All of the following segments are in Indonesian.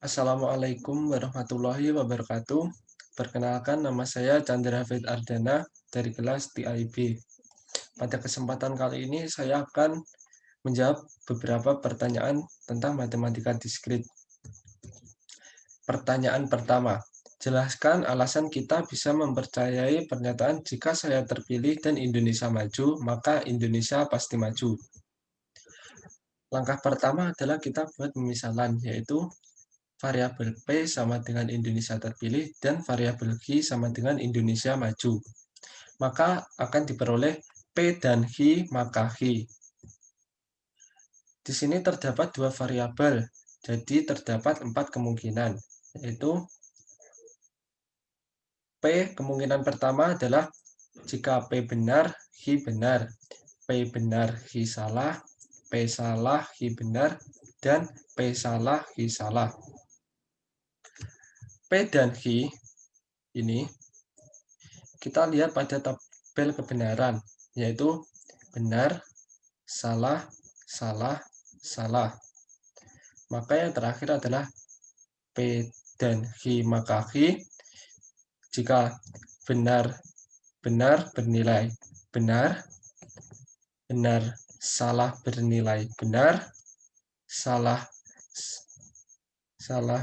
Assalamualaikum warahmatullahi wabarakatuh. Perkenalkan, nama saya Chandra Fit Ardana dari kelas TIB. Pada kesempatan kali ini saya akan menjawab beberapa pertanyaan tentang matematika diskrit. Pertanyaan pertama, jelaskan alasan kita bisa mempercayai pernyataan jika saya terpilih dan Indonesia maju, maka Indonesia pasti maju. Langkah pertama adalah kita buat pemisalan, yaitu variabel P sama dengan Indonesia terpilih dan variabel Q sama dengan Indonesia maju. Maka akan diperoleh P dan Q maka Q. Di sini terdapat dua variabel, jadi terdapat 4 kemungkinan, yaitu P kemungkinan pertama adalah jika P benar, Q benar, P benar, Q salah, P salah, Q benar, dan P salah, Q salah. P dan Q ini kita lihat pada tabel kebenaran, yaitu benar, salah, salah, salah. Maka yang terakhir adalah P dan Q maka Q. Jika benar, benar bernilai benar, benar, salah bernilai benar, salah, salah,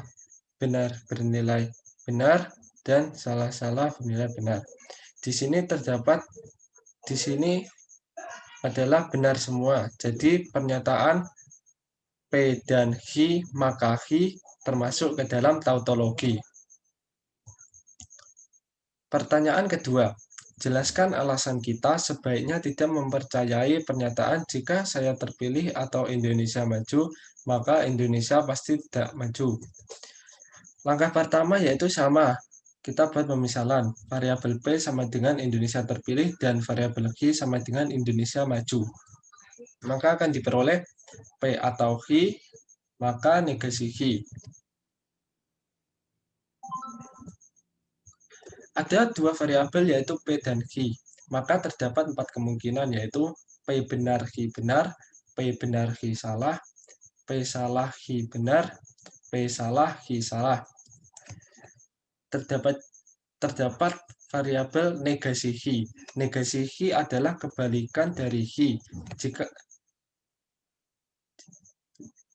benar bernilai benar, dan salah-salah bernilai benar. Di sini terdapat, di sini adalah benar semua. Jadi pernyataan P dan Q maka Q termasuk ke dalam tautologi. Pertanyaan kedua, jelaskan alasan kita sebaiknya tidak mempercayai pernyataan jika saya terpilih atau Indonesia maju, maka Indonesia pasti tidak maju. Langkah pertama yaitu sama, kita buat pemisalan. Variabel P sama dengan Indonesia terpilih dan variabel Q sama dengan Indonesia maju. Maka akan diperoleh P atau Q, maka negasi Q. Ada dua variabel yaitu P dan Q. Maka terdapat 4 kemungkinan yaitu P benar, Q benar, P benar, Q salah, P salah, Q benar, P salah, Q salah. Terdapat variabel negasi Q. Negasi Q adalah kebalikan dari Q.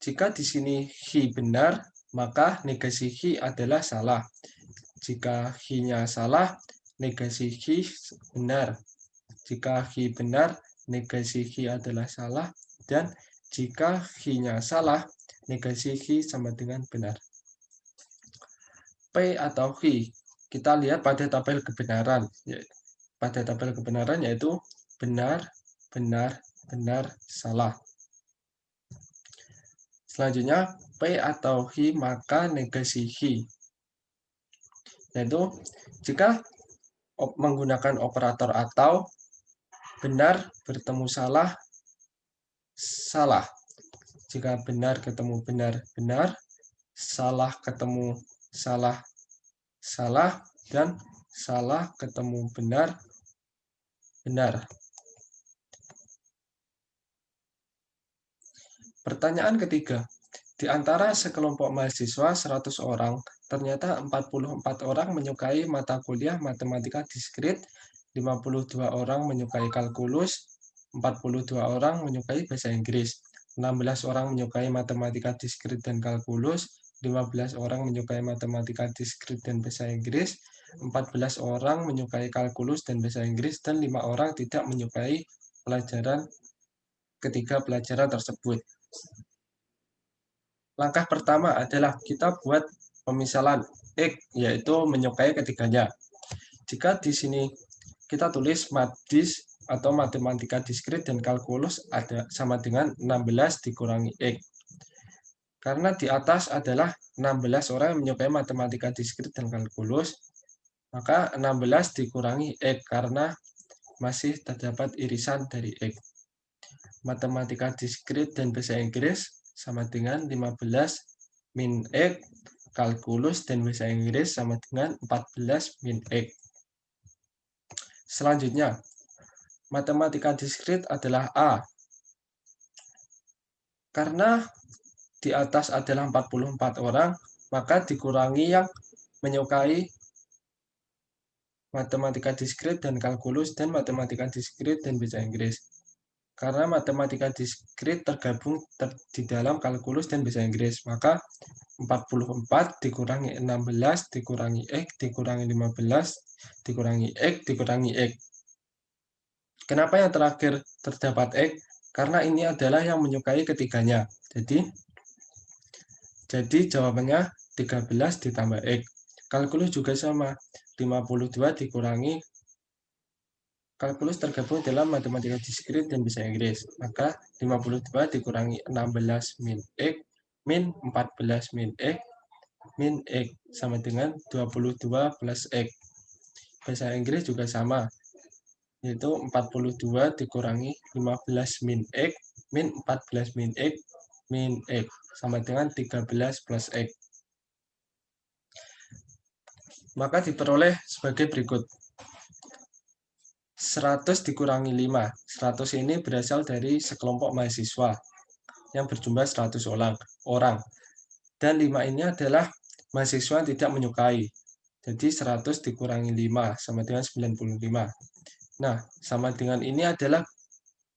Jika di sini Q benar, maka negasi Q adalah salah. Jika Q-nya salah, negasi Q benar. Jika Q benar, negasi Q adalah salah. Dan jika Q-nya salah, negasi Q sama dengan benar. P atau Q, kita lihat pada tabel kebenaran. Pada tabel kebenaran yaitu benar, benar, benar, salah. Selanjutnya, P atau Q maka negasi Q. Yaitu jika menggunakan operator atau, benar bertemu salah, salah. Jika benar ketemu benar, benar. Salah ketemu salah, salah. Dan salah ketemu benar, benar. Pertanyaan ketiga. Di antara sekelompok mahasiswa 100 orang, ternyata 44 orang menyukai mata kuliah matematika diskrit, 52 orang menyukai kalkulus, 42 orang menyukai bahasa Inggris, 16 orang menyukai matematika diskrit dan kalkulus, 15 orang menyukai matematika diskrit dan bahasa Inggris, 14 orang menyukai kalkulus dan bahasa Inggris, dan 5 orang tidak menyukai ketiga pelajaran tersebut. Langkah pertama adalah kita buat pemisalan X, yaitu menyukai ketiganya. Jika di sini kita tulis matdis atau matematika diskrit dan kalkulus ada sama dengan 16 dikurangi X. Karena di atas adalah 16 orang yang menyukai matematika diskrit dan kalkulus, maka 16 dikurangi X karena masih terdapat irisan dari X. Matematika diskrit dan bahasa Inggris sama dengan 15 min X, kalkulus dan bahasa Inggris sama dengan 14 min X. Selanjutnya, matematika diskrit adalah A. Karena di atas adalah 44 orang, maka dikurangi yang menyukai matematika diskrit dan kalkulus dan matematika diskrit dan bahasa Inggris. Karena matematika diskrit tergabung di dalam kalkulus dan bahasa Inggris, maka 44 dikurangi 16 dikurangi X dikurangi 15 dikurangi X dikurangi X. Kenapa yang terakhir terdapat X? Karena ini adalah yang menyukai ketiganya. Jadi jawabannya 13 ditambah X. Kalkulus juga sama. 52 dikurangi kalkulus tergabung dalam matematika diskrit dan bahasa Inggris. Maka 52 dikurangi 16 min X min 14 min X min X sama dengan 22 plus X. Bahasa Inggris juga sama, yaitu 42 dikurangi 15 min X min 14 min X min X sama dengan 13 plus X. Maka diperoleh sebagai berikut. 100 dikurangi 5. 100 ini berasal dari sekelompok mahasiswa yang berjumlah 100 orang. Dan 5 ini adalah mahasiswa yang tidak menyukai. Jadi 100 dikurangi 5 sama dengan 95. Nah, sama dengan ini adalah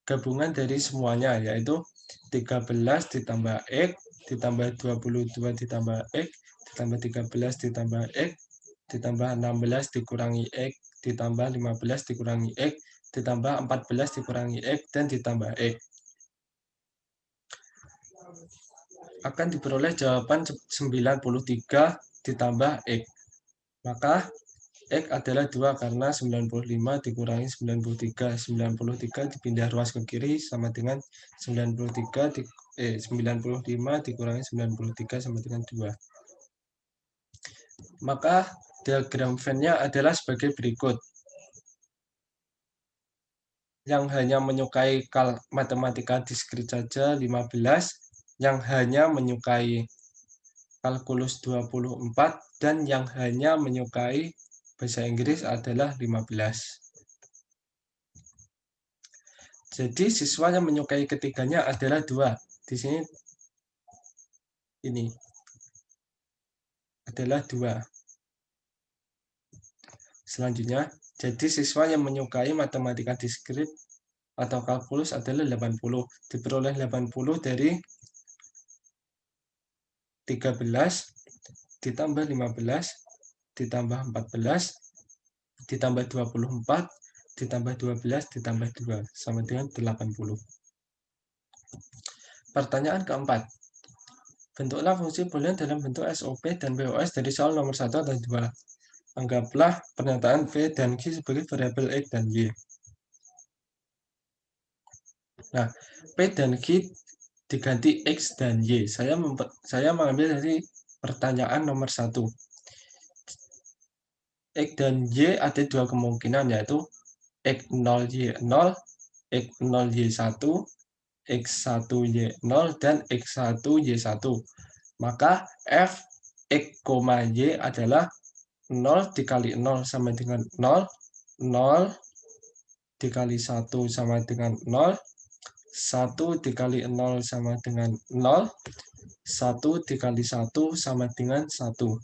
gabungan dari semuanya, yaitu 13 ditambah X, ditambah 22 ditambah X, ditambah 13 ditambah X, ditambah 16 dikurangi X, ditambah 15 dikurangi X, ditambah 14 dikurangi X, dan ditambah X. Akan diperoleh jawaban 93 ditambah X. Maka X adalah 2 karena 95 dikurangi 93. 93 dipindah ruas ke kiri sama dengan 95 dikurangi 93 sama dengan 2. Maka diagram Venn-nya adalah sebagai berikut. Yang hanya menyukai matematika diskrit saja 15, yang hanya menyukai kalkulus 24, dan yang hanya menyukai bahasa Inggris adalah 15. Jadi siswa yang menyukai ketiganya adalah 2. Di sini ini adalah 2. Selanjutnya, jadi siswa yang menyukai matematika diskrit atau kalkulus adalah 80. Diperoleh 80 dari 13 ditambah 15 ditambah 14 ditambah 24 ditambah 12 ditambah 2 sama dengan 80. Pertanyaan keempat. Bentuklah fungsi boolean dalam bentuk SOP dan POS dari soal nomor 1 atau 2. Anggaplah pernyataan P dan Q sebagai variabel X dan Y. Nah, P dan Q diganti X dan Y. Saya mengambil dari pertanyaan nomor 1. X dan Y ada 2 kemungkinan, yaitu X0, Y0, X0, Y1, X1Y0, dan X1Y1. Maka F X, Y adalah 0 dikali 0 sama dengan 0, 0 dikali 1 sama dengan 0, 1 dikali 0 sama dengan 0, 1 dikali 1 sama dengan 1.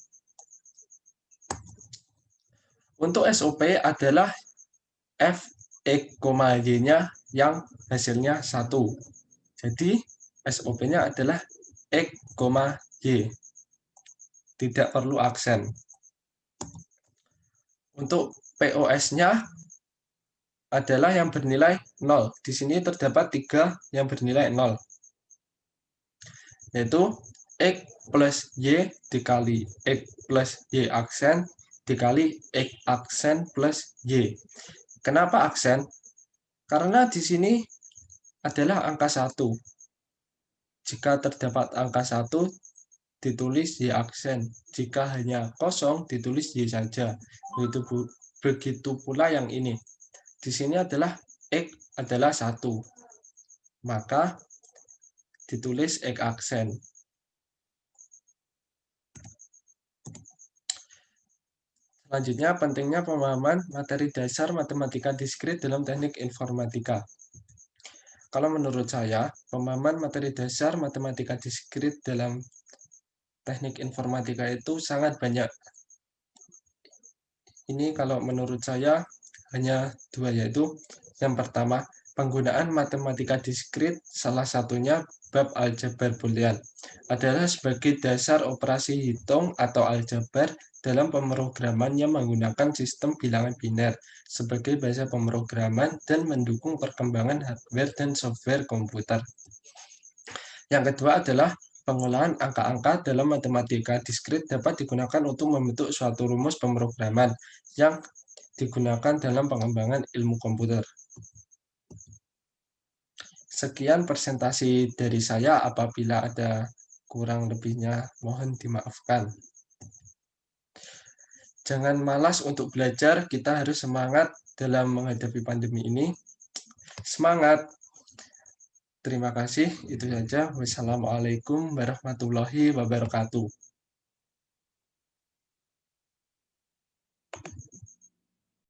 Untuk SOP adalah F, X, Y-nya yang hasilnya 1. Jadi SOP-nya adalah X, Y. Tidak perlu aksen. Untuk POS-nya adalah yang bernilai 0. Di sini terdapat 3 yang bernilai 0. Yaitu X plus Y dikali X plus Y aksen dikali X aksen plus Y. Kenapa aksen? Karena di sini adalah angka 1. Jika terdapat angka 1, ditulis Y aksen. Jika hanya kosong, ditulis Y saja. Begitu pula yang ini. Di sini adalah X adalah 1. Maka ditulis X aksen. Selanjutnya, pentingnya pemahaman materi dasar matematika diskrit dalam teknik informatika. Kalau menurut saya, pemahaman materi dasar matematika diskrit dalam teknik informatika itu sangat banyak. Ini kalau menurut saya hanya dua, yaitu yang pertama, penggunaan matematika diskrit, salah satunya bab aljabar boolean, adalah sebagai dasar operasi hitung atau aljabar dalam pemrograman yang menggunakan sistem bilangan biner sebagai bahasa pemrograman dan mendukung perkembangan hardware dan software komputer. Yang kedua adalah pengolahan angka-angka dalam matematika diskrit dapat digunakan untuk membentuk suatu rumus pemrograman yang digunakan dalam pengembangan ilmu komputer. Sekian presentasi dari saya, apabila ada kurang lebihnya mohon dimaafkan. Jangan malas untuk belajar, kita harus semangat dalam menghadapi pandemi ini. Semangat! Terima kasih, itu saja. Wassalamualaikum warahmatullahi wabarakatuh.